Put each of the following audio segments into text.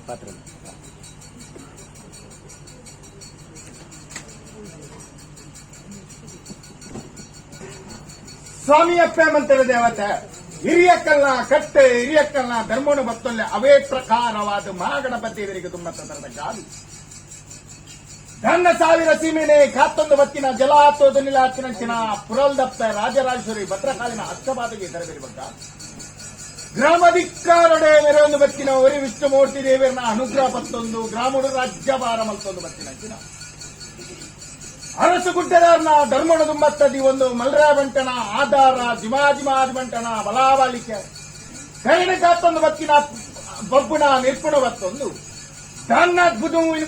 ಪಾತ್ರ ಸ್ವಾಮಿಯಪ್ಪ ಮಂತ್ರ ದೇವತೆ ಹಿರಿಯಕ್ಕಲ್ನ ಕಟ್ಟೆ ಹಿರಿಯಕ್ಕಲ್ನ ಧರ್ಮವನ್ನು ಬತ್ತೊಲ್ಲೆ ಅವೇ ಪ್ರಕಾರವಾದ ಮಹಾಗಣಪತಿ ಇವರಿಗೆ ತುಂಬ ತರದ ಗಾದಿ ಧನ್ನ ಸಾವಿರ ಸೀಮೆನೆ ಕಾತ್ತೊಂದು ಬತ್ತಿನ ಜಲ ಹಾತೋದು ನಿಲಾಚಿನ ಪುರಲ್ದಪ್ಪ ರಾಜರಾಜೇಶ್ವರಿ ಭದ್ರಕಾಲಿನ ಅಷ್ಟಪಾದಿಗೆ ತರಬೇರಿಬಗ್ಗ ಗ್ರಾಮಧಿಕಾರೊಡೆ ಮೆರೊಂದು ಬತ್ತಿನ ಒರಿ ವಿಷ್ಣುಮೂರ್ತಿ ದೇವರನ್ನ ಅನುಗ್ರಹ ಪತ್ತೊಂದು ಗ್ರಾಮಡು ರಾಜ್ಯಭಾರ ಮಲ್ತೊಂದು ಬತ್ತಿನ ಚಿನ ಅರಸು ಗುಡ್ಡದಾರ್ನ ಧರ್ಮಣ ದುಂಬತ್ತದಿ ಒಂದು ಮಲ್ರಾ ಬಂಟನ ಆಧಾರ ಜಿಮಾಜಿಮಾದಿ ಬಂಟನ ಬಲಾಬಾಲಿಕೆ ಕೈನ ಕಾತ್ತೊಂದು ಬತ್ತಿನ ಬಬ್ಬುಣ ನಿರ್ಪುಣ ಬತ್ತೊಂದು ತನ್ನ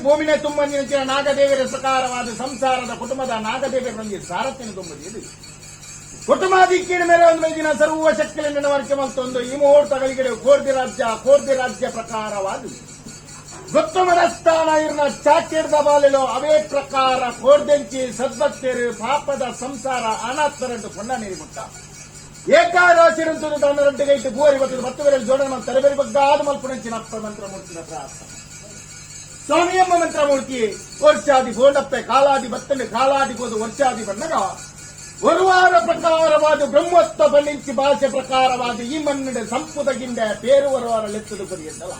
ಭೂಮಿನ ತುಂಬಂದಿನ ನಾಗದೇವರ ಪ್ರಕಾರವಾದ ಸಂಸಾರದ ಕುಟುಂಬದ ನಾಗದೇವರೊಂದಿಗೆ ಸಾರಥ್ಯನ ತುಂಬುವುದು ಕುಟುಂಬಾಧಿಕ್ಕಿನ ಮೇಲೆ ಒಂದು ದಿನ ಸರ್ವ ಶಕ್ತಿಯನ್ನು ನಡವಳಿಕೆ ಮತ್ತೊಂದು ಈ ಮುಹೂರ್ತಗಳಿಗೆ ಕೋರ್ದಿ ರಾಜ್ಯ ಪ್ರಕಾರವಾದ ಗೊತ್ತುಮದ ಸ್ಥಾನ ಇರ್ನ ಚಾಕ್ಯರ್ದ ಬಾಲೆಲು ಅವೇ ಪ್ರಕಾರ ಕೋರ್ದೆಂಚಿ ಸದ್ಭಕ್ತರು ಪಾಪದ ಸಂಸಾರ ಅನಾಥರೆಂದು ಕೊಂಡ ನೀರಿಬಿಟ್ಟ ಏಕಾರಾಶಿರಂತದ್ದು ತನ್ನ ರೊಟ್ಟಿಗೆ ಇಟ್ಟು ಭೂವರಿ ಬರ್ತದೆ ಮತ್ತುವರೆಯಲ್ಲಿ ಜೋಡಣೆ ತಲೆಬೇರಿ ಬಗ್ಗೆ ಆದ ಮಲ್ಪುಣಂಚಿನ ಅಪ್ಪ ಮಂತ್ರ ಮೂರ್ತಿನ ಪ್ರಾರ್ಥನೆ ಸ್ವಾಮಿಯಮ್ಮ ಮಂತ್ರಮೂರ್ತಿ ವರ್ಷಾದಿ ಬೋಂಡಪ್ಪೆ ಕಾಲಾದಿ ಬತ್ತನೆ ಕಾಲಾದಿ ಬೋದು ವರ್ಷಾದಿ ಬಂದಾಗ ಒರುವಾರ ಪ್ರಕಾರವಾದ ಬ್ರಹ್ಮತ್ವ ಬಣ್ಣಿಂಚಿ ಭಾಷೆ ಪ್ರಕಾರವಾದ ಈ ಮಣ್ಣಿನ ಸಂಪುಟಗಿಂದ ಪೇರು ಒರುವಾರ ಲೆತ್ತದು ಬರೆಯದ್ದಲ್ಲ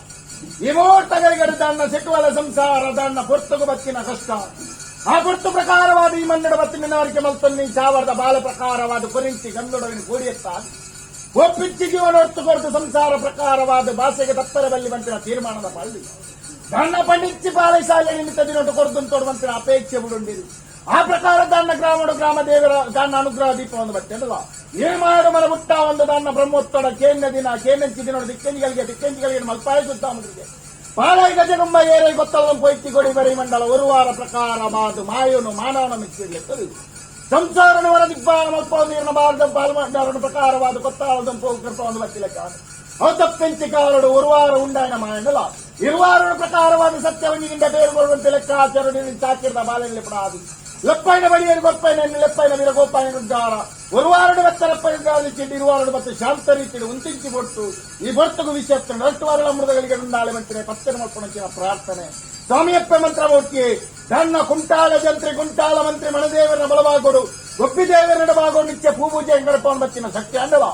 ಈ ಮುಹೂರ್ತಗಳಿಗೆ ತನ್ನ ಸೆಟುವಲ ಸಂಸಾರ ತನ್ನ ಪೊರ್ತುಗು ಬತ್ತಿನ ಕಷ್ಟ ಆ ಪೊರ್ತು ಪ್ರಕಾರವಾದ ಈ ಮಣ್ಣಿನ ಬತ್ತಿನವರಿಗೆ ಮಲ್ತೊನ್ನಿ ಚಾವರದ ಬಾಲ ಪ್ರಕಾರವಾದ ಕೊರಿಂಚಿ ಗಂದೊಡವಿನ ಕೂಡಿಯತ್ತಾದ ಒಪ್ಪಿಚ್ಚಿ ಜೀವನ ಹೊತ್ತು ಕೊರತು ಸಂಸಾರ ಪ್ರಕಾರವಾದ ಭಾಷೆಗೆ ತಪ್ಪರ ಬಲ್ಲಿ ಬಂಟಿನ ತೀರ್ಮಾನದ ಪಳ್ಳಿ ತನ್ನ ಪಂಡಿಚ್ಚಿ ಪಾಲಶಾಲೆ ನಿಮಿತ್ತ ದಿನೊಟ್ಟು ಕೊರತು ತೋಡುವಂತಿನ ಅಪೇಕ್ಷೆ ಬಿಡುಂಡಿರು ಆ ಪ್ರಕಾರ ತನ್ನ ಗ್ರಾಮ ದೇವರ ತನ್ನ ಅನುಗ್ರಹ ದೀಪವನ್ನು ಬರ್ತೇನಲ್ಲ ಏನ್ ಮಾಡು ಮರ ಮುಟ್ಟ ಒಂದು ತನ್ನ ಬ್ರಹ್ಮೋತ್ಸವ ಕೇನೆಂಚಿ ದಿನ ದಿಕ್ಕೆಂಚಿಗಳಿಗೆ ಮಲ್ಪಾಯಿಸುತ್ತಾ ಮುದ್ರಿಗೆ ಪಾಲಾಯಿ ಗಜಗುಂಬ ಏರೈ ಗೊತ್ತಲ್ಲ ಪೊಯ್ತಿ ಕೊಡಿ ಬರಿ ಮಂಡಲ ಒಂದು ವಾರ ಪ್ರಕಾರವಾದ ಮಾಯೋನು ಮಾನವನ ಮಿಚ್ಚಿರ್ಲೆತ್ತದು ಸಂಸಾರನ ವರ ದಿಬ್ಬಾನ ಮಲ್ಪ ನೀರಿನ ಬಾರದ ಪಾಲ್ಮಾಡಾರನ ಪ್ರಕಾರವಾದ ಕೊತ್ತಾಳದ ಕೃತವನ್ನು ಬತ್ತಿಲೆಕ್ಕ ಔತಪ್ಪೆಂಚಿ ಕಾಲಡು ಒಂದು ವಾರ ಉಂಡಾಯನ ಮಾಯನಲ್ಲ ಇರುವಾರ ಪ್ರಕಾರವಾದ ಸತ್ಯವನ್ನಿಂದ ಬೇರುಗೊಳ್ಳುವಂತೆ ಲೆಕ್ಕಾಚಾರ ಚಾಕಿರದ ಬಾಲೆಯಲ್ಲಿ ಪಡಾದು ಲೆಪ್ಪೈನ ಬಳಿಯಲ್ಲಿ ಗೊಪ್ಪೈನ ಲೆಪ್ಪೈನ ವೀರ ಗೋಪಾಯನ ಉದ್ದಾರ ಒಂದು ವಾರಡು ಬೆತ್ತರಪ್ಪೈಂಚಿಟ್ಟು ಇರುವಾರಡು ಮತ್ತು ಶಾಂತ ರೀತಿಯಲ್ಲಿ ಉಂಟಿಂಚಿ ಬೊಟ್ಟು ಈ ಬೊಟ್ಟುಗು ವಿಷಯತ್ತು ನಷ್ಟು ವಾರಗಳ ಮೃಗಗಳಿಗೆ ಉಂಡಾಳೆ ಮಂತ್ರಿ ಪತ್ತನ ಮಲ್ಪಣಚಿನ ಪ್ರಾರ್ಥನೆ ಸ್ವಾಮಿಯಪ್ಪ ಮಂತ್ರಮೂರ್ತಿ ತನ್ನ ಕುಂಟಾಲ ಜಂತ್ರಿ ಕುಂಟಾಲ ಮಂತ್ರಿ ಮಣದೇವರನ್ನ ಬಲವಾಗೋಡು ಗೊಪ್ಪಿದೇವರನ್ನ ಬಾಗೋಡು ನಿತ್ಯ ಪೂಪೂಜೆ ಎಂಗಡಪವನ್ ಬಚ್ಚಿನ ಸತ್ಯ ಅಂಡವ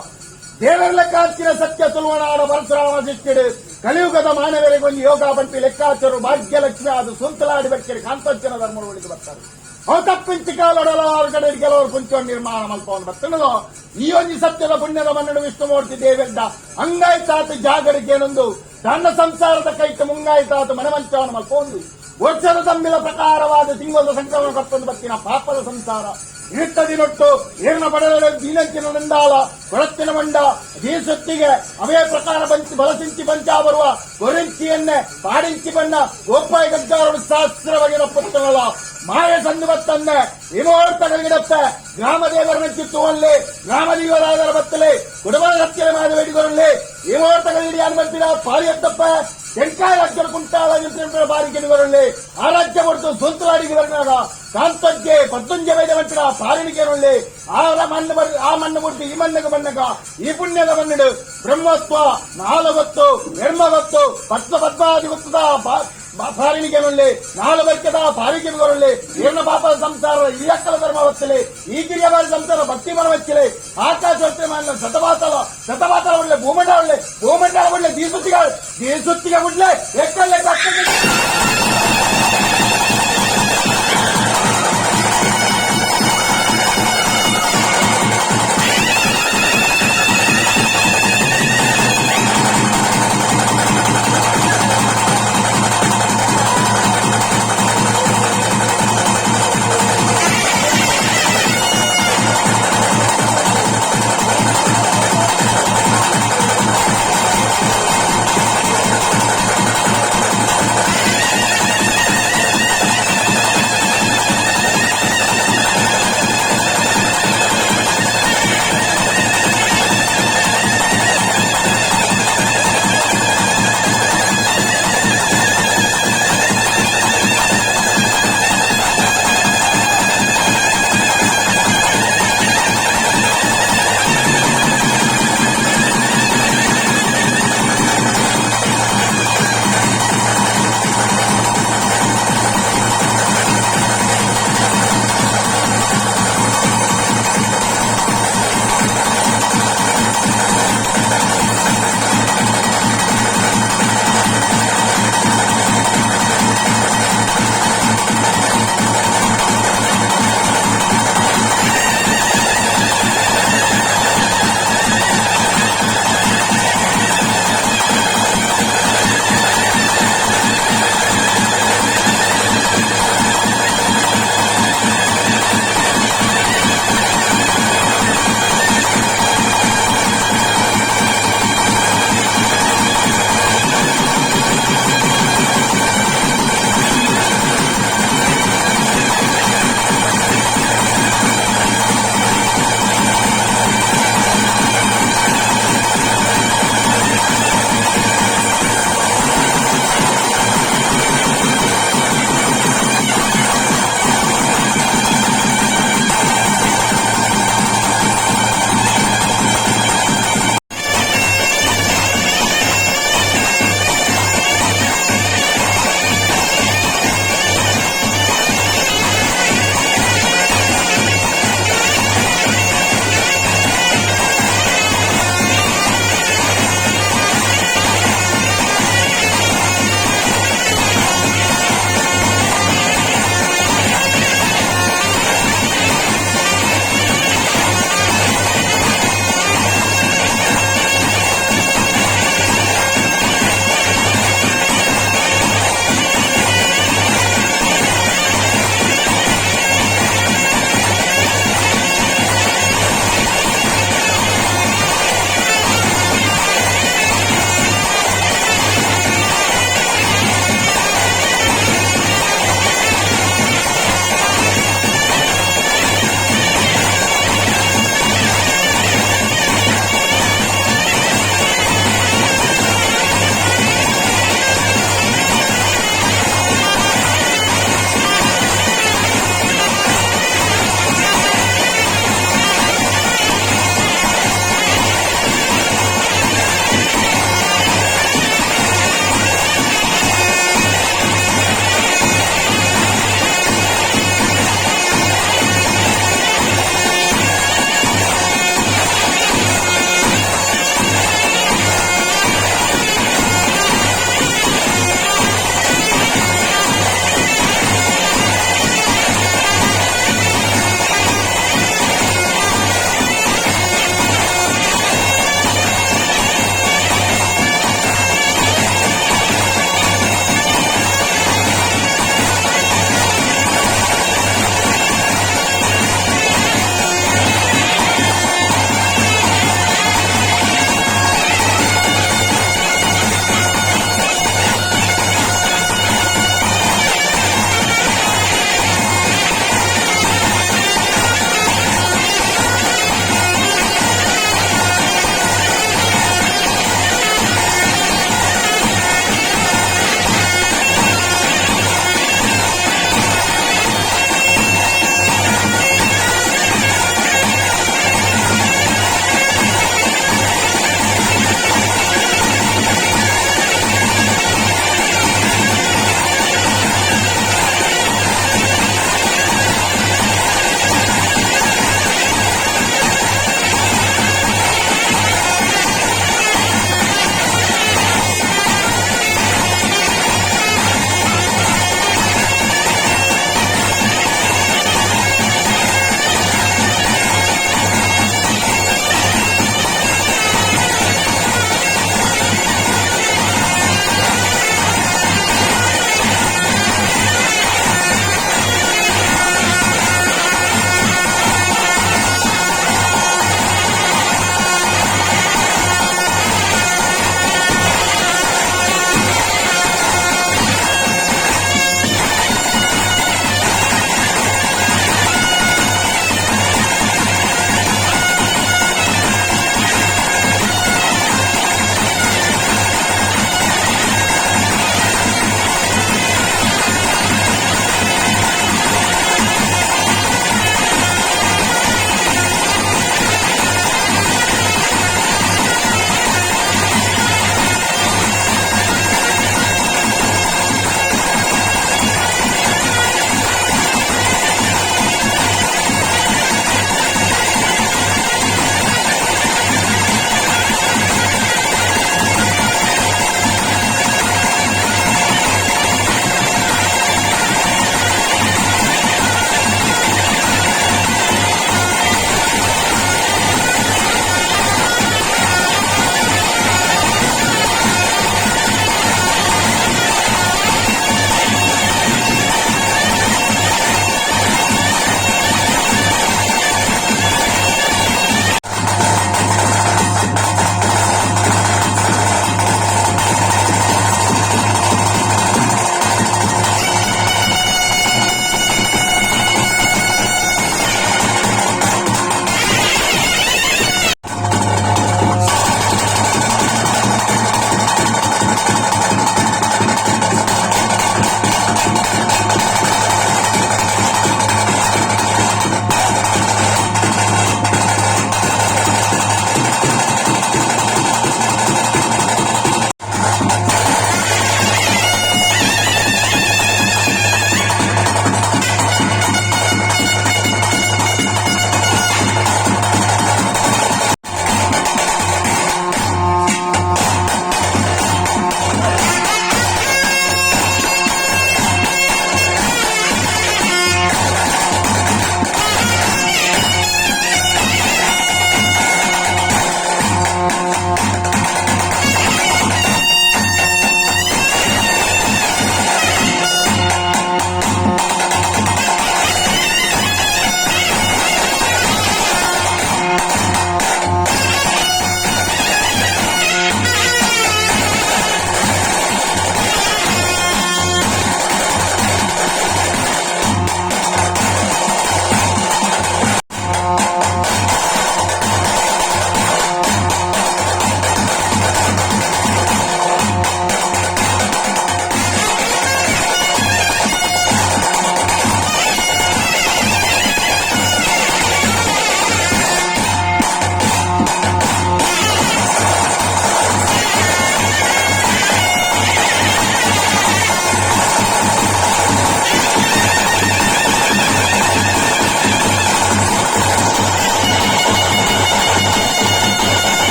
ದೇವರ ಲೆಕ್ಕಾಚಿನ ಸತ್ಯ ತುಳುವನಾಡ ಪರಶುರಾಮ ಶಿಷ್ಟಿಡು ಕಲಿಯುಗದ ಮಾನವರಿಗೊಂದು ಯೋಗ ಬಂಟಿ ಲೆಕ್ಕಾಚರು ಭಾಗ್ಯಲಕ್ಷ್ಮಿ ಅದು ಸುಂತಲಾಡಿ ಬೆಕ್ಕರಿ ಕಾಂತೋಜ್ಜನ ಧರ್ಮ ಉಳಿದು ಬರ್ತಾರೆ ಅವು ತಪ್ಪಿಂಚಿ ಕಾಲೊಡಲಾರು ಕಡೆ ಕೆಲವರು ಕುಂಚೊಂಡು ನಿರ್ಮಾಣ ಮಲ್ಪವನ್ನು ಬರ್ತನೋ ಈ ಒಂದು ಸತ್ಯದ ಪುಣ್ಯದ ಮನ್ನಡು ವಿಷ್ಣುಮೂರ್ತಿ ದೇವೆದ್ದ ಅಂಗಾಯ್ತಾತು ಜಾಗರಿಕೆಯನ್ನೊಂದು ತನ್ನ ಸಂಸಾರದ ಕೈತ ಮುಂಗಾಯ್ತಾತು ಮನೆಮಂಚವನ್ನು ಮಲ್ಪೊಂದು ವರ್ಷದ ತಮ್ಮಿಲ ಪ್ರಕಾರವಾದ ತಿಂಗಳ ಸಂಕ್ರಮಣ ಕತ್ತೊಂದು ಬತ್ತಿನ ಪಾಪದ ಸಂಸಾರ ಇರುತ್ತದಿನೊಟ್ಟು ಏರ್ನ ಪಡೆದ ದೀನಂಚಿನ ನಂದಾಳ ಕೊಳತ್ತಿನ ಮಂಡ ದೀಸೊತ್ತಿಗೆ ಅವೇ ಪ್ರಕಾರ ಬಲಸಿಂಚಿ ಪಂಚ ಬರುವ ಕೊರಿಂಚಿಯನ್ನೇ ಪಾಡಿಂಚಿ ಬಣ್ಣ ಗೋಪಾಯಿ ಗದ್ದಾರರು ಸಹಸ್ರವಾಗಿನ ಪುಸ್ತಕಗಳ ಮಾಯ ಸಂದು ಬತ್ತನ್ನೇ ವಿಮೋರ್ತಗಳಿಗಿಡತ್ತೆ ಗ್ರಾಮದೇವರನ್ನ ಚಿತ್ತುವಲ್ಲಿ ಗ್ರಾಮದೇವರಾದರ ಬತ್ತಲೆ ಕುಟುಂಬದ ಹತ್ತಿರ ಮಾದ ಬೇಡಿಕೊಳ್ಳಿ ವಿಮೋರ್ತಗಳಿಡಿ ಅನುಮತಿನ ಪಾಲಿಯತ್ತಪ್ಪ ತೆಂಕಾಯ ರಾಜ್ಯದ ಕುಂಟಾಲ ಬಾರಿಗೆ ಬರಲಿ ಆ ರಾಜ್ಯ ಹೊರತು ಸ್ವಂತಲಾಡಿಗೆ ಬರನಾಗ ಕಾಂತಜ್ಜೆ ಪತ್ತುಂಜೆ ವೈದ್ಯ ಮಂಟಿನ ಪಾಲಿನಿಗೆ ಬರಲಿ ಆ ಮಣ್ಣು ಮುಟ್ಟಿ ಈ ಮಣ್ಣಿಗೆ ಬಣ್ಣಗ ಈ ಪುಣ್ಯದ ಮಣ್ಣಿಡು ಬ್ರಹ್ಮತ್ವ ನಾಲವತ್ತು ಧರ್ಮವತ್ತು ಪದ್ಮಾದಿ ಗೊತ್ತದ ಪಾರಿಣಿಗೆ ಬರಲಿ ನಾಲು ಬೈಕದ ಪಾರಿಗೆ ಬರಲಿ ಏರ್ನ ಪಾಪದ ಸಂಸಾರ ಈ ಅಕ್ಕಲ ಧರ್ಮ ಹೊತ್ತಲಿ ಈ ಗಿರಿಯ ಬಾರಿ ಸಂಸಾರ ಭಕ್ತಿ ಮನ ವಚ್ಚಲಿ ಆಕಾಶ ಹೊತ್ತೆ ಶತಪಾತಲ ಒಳ್ಳೆ ಭೂಮಂಡಲ ಒಳ್ಳೆ ಒಳ್ಳೆ ದೀಸುತ್ತಿಗೆ ಬಿಡ್ಲೆ ಎಕ್ಕಲ್ಲೇ